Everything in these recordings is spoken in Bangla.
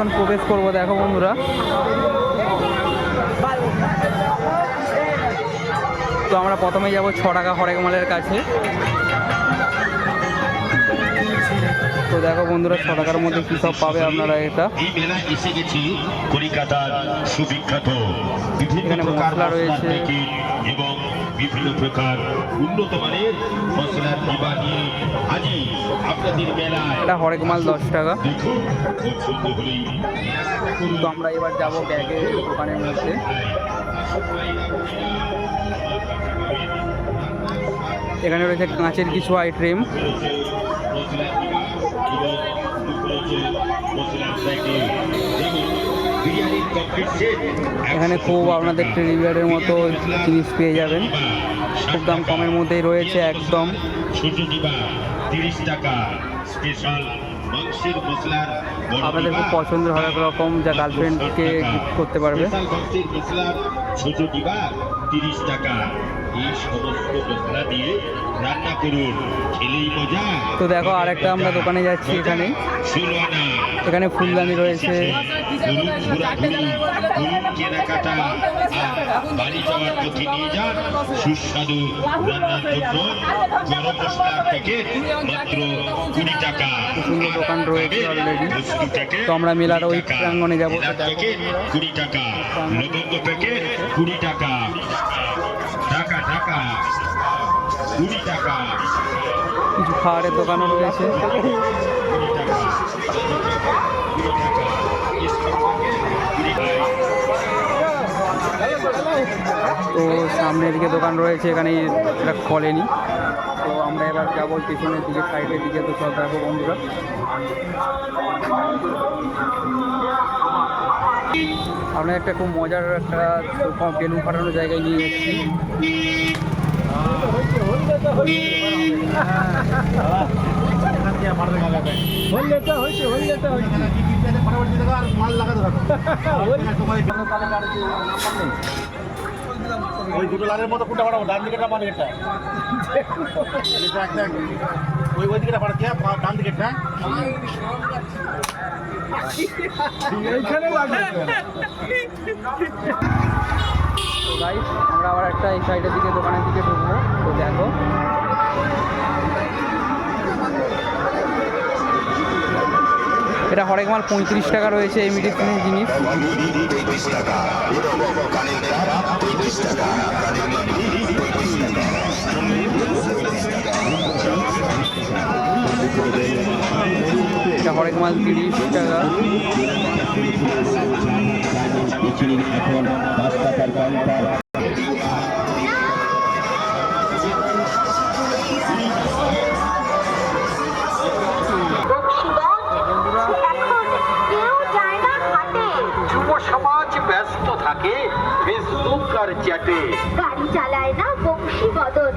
এখন প্রবেশ করবো। দেখো বন্ধুরা, তো আমরা প্রথমে যাব 6 টাকা হরেক মালের কাছে। তো দেখো বন্ধুরা, 6 টাকার মধ্যে কি সব পাবে আপনারা। এটা এসে গেছি কলকাতার সুবিখ্যাত এখানে মশলা রয়েছে এবং বিভিন্ন প্রকার উন্নত মানের মশলার ডিবা নিয়ে আজই আপনাদের মেলায়। এটা হরেক মাল 10 টাকা। তো আমরা এবার যাব ব্যাগের দোকানের মধ্যে। এখানে রয়েছে কাঁচের কিছু আইটেম। এখানে খুব আপনাদের টেডি বিয়ারের মতো জিনিস পেয়ে যাবেন, খুব দাম কমের মধ্যেই রয়েছে একদম। 30 টাকা স্পেশাল মাংসের মশলার আপনাদের খুব পছন্দের হরেক রকম, যা গার্লফ্রেন্ডকে গিফট করতে পারবে। মাংসের মশলার ছোট ডিবা 30 টাকা। এই সমস্ত মশলা দিয়ে রান্না করুন, খেলেই মজা। তো দেখো আরেকটা আমরা দোকানে যাচ্ছি। এখানে ফুলদানি রয়েছে। কেনাকাটা বাড়ি যাওয়ার পথে নিয়ে যান সুস্বাদু রান্নার জন্য গরম মশলা প্যাকেট মাত্র 20 টাকা। সুন্দর দোকান রয়েছে অলরেডি। তো আমরা মেলার ওই প্রাঙ্গণে যাবো। 20 টাকা লবঙ্গ প্যাকেট 20 টাকা। টাকা টাকা 20 টাকা। কিছু খাবারের দোকানও রয়েছে। তো সামনের দিকে দোকান রয়েছে, এখানে এটা খোলেনি। তো আমরা এবার যাবো পেছনের দিকে, সাইডের দিকে। তো সব দেখো বন্ধুরা, আমরা একটা খুব মজার একটা বেলুন ফাটানোর জায়গায় নিয়ে এসেছি। ওই দুটো লালের মতো কোনটা পাঠাবো? ডান দিকেটা বাম দিকেটা? ওই দিকেটা পাঠাচ্ছি, ডান দিকেটা। তো গাইস, আমরা আবার একটা এই সাইডের দিকে দোকানের দিকে ঢুকবো। তো দেখো এটা হরেক মাল 35 টাকা রয়েছে। এই মেডিসিনের জিনিস এটা হরেক মাল 30 টাকা। এখন 5 টাকার কাউন্টার। ব্যস্ত থাকে ফেসবুক আর চ্যাটে, গাড়ি চালায় না বংশী বদন।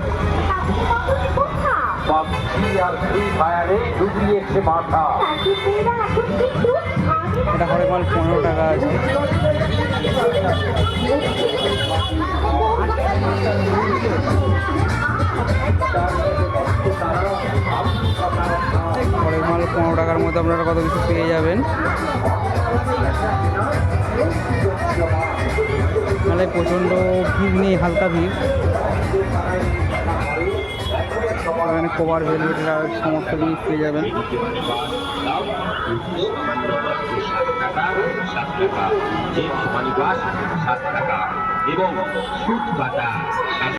পাবজি আর ফ্রি ফায়ারে ডুবিয়েছে মাথা। এটা হরেক মাল 15 টাকা আছে। হরেক মাল 15 টাকার মধ্যে আপনারা কত কিছু পেয়ে যাবেন। মেলায় প্রচণ্ড ভিড় নেই, হালকা ভিড়। এখানে কভার ভেলভেটের সমস্ত জিনিস পেয়ে যাবেন। 7 টাকা এবং সুট বাটা